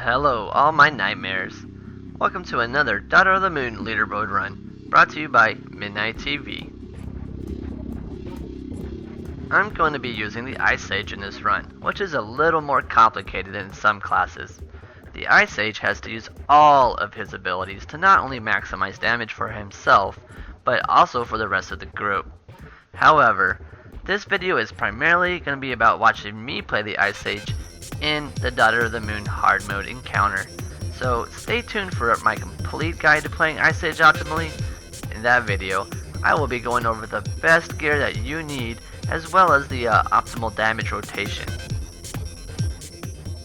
Hello, all my nightmares. Welcome to another Daughter of the Moon leaderboard run, brought to you by Midnight TV. I'm going to be using the Ice Sage in this run, which is a little more complicated than some classes. The Ice Sage has to use all of his abilities to not only maximize damage for himself, but also for the rest of the group. However, this video is primarily going to be about watching me play the Ice Sage in the Daughter of the Moon hard mode encounter. So stay tuned for my complete guide to playing Ice Sage optimally. In that video, I will be going over the best gear that you need, as well as the optimal damage rotation.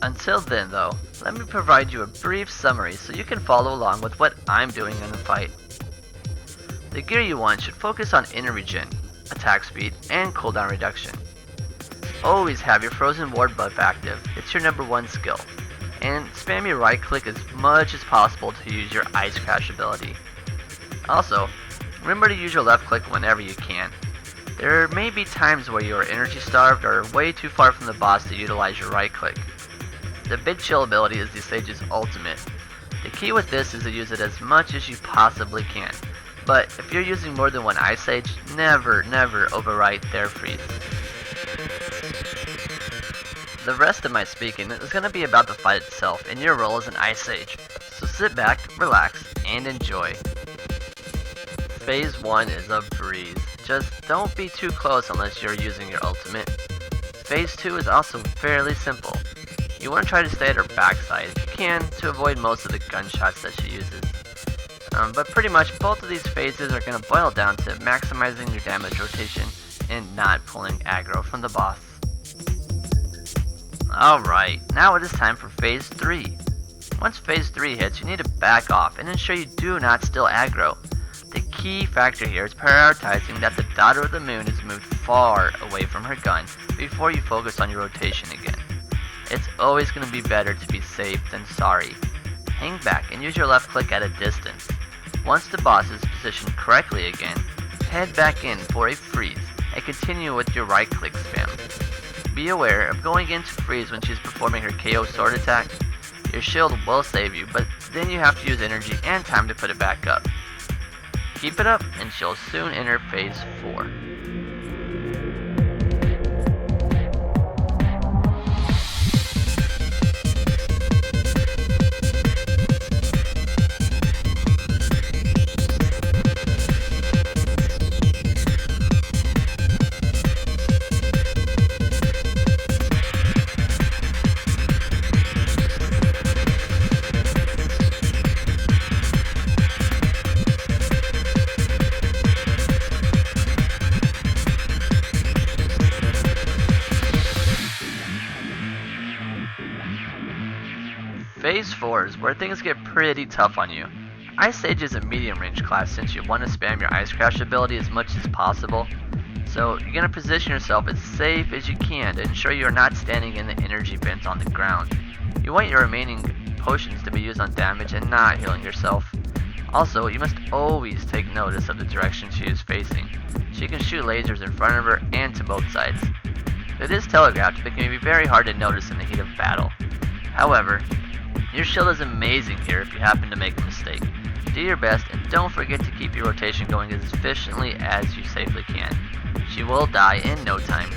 Until then though, let me provide you a brief summary so you can follow along with what I'm doing in the fight. The gear you want should focus on inner regen, attack speed, and cooldown reduction. Always have your frozen ward buff active, it's your number one skill. And spam your right click as much as possible to use your Ice Crash ability. Also, remember to use your left click whenever you can. There may be times where you are energy starved or way too far from the boss to utilize your right click. The Big Chill ability is the Sage's ultimate. The key with this is to use it as much as you possibly can. But if you're using more than one Ice Sage, never overwrite their freeze. The rest of my speaking is going to be about the fight itself and your role as an Ice Sage, so sit back, relax, and enjoy. Phase 1 is a breeze, just don't be too close unless you're using your ultimate. Phase 2 is also fairly simple. You want to try to stay at her backside if you can to avoid most of the gunshots that she uses. But pretty much both of these phases are going to boil down to maximizing your damage rotation and not pulling aggro from the boss. Alright, now it is time for Phase 3. Once Phase 3 hits, you need to back off and ensure you do not steal aggro. The key factor here is prioritizing that the Daughter of the Moon is moved far away from her gun before you focus on your rotation again. It's always going to be better to be safe than sorry. Hang back and use your left click at a distance. Once the boss is positioned correctly again, head back in for a freeze and continue with your right click spam. Be aware of going into freeze when she's performing her KO sword attack. Your shield will save you, but then you have to use energy and time to put it back up. Keep it up and she'll soon enter Phase 4. Phase 4 is where things get pretty tough on you. Ice Sage is a medium range class since you want to spam your Ice Crash ability as much as possible. So you're going to position yourself as safe as you can to ensure you are not standing in the energy vents on the ground. You want your remaining potions to be used on damage and not healing yourself. Also, you must always take notice of the direction she is facing. She can shoot lasers in front of her and to both sides. It is telegraphed but can be very hard to notice in the heat of battle. However, your shield is amazing here if you happen to make a mistake. Do your best and don't forget to keep your rotation going as efficiently as you safely can. She will die in no time.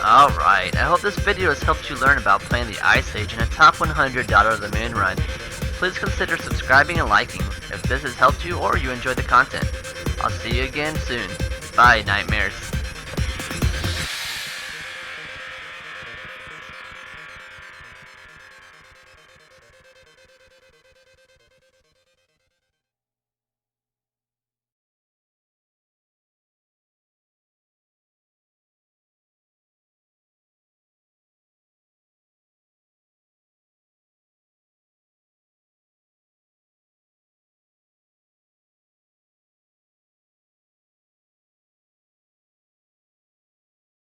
Alright, I hope this video has helped you learn about playing the Ice Age in a top 100 Daughter of the Moon run. Please consider subscribing and liking if this has helped you or you enjoyed the content. I'll see you again soon. Bye, Nightmares.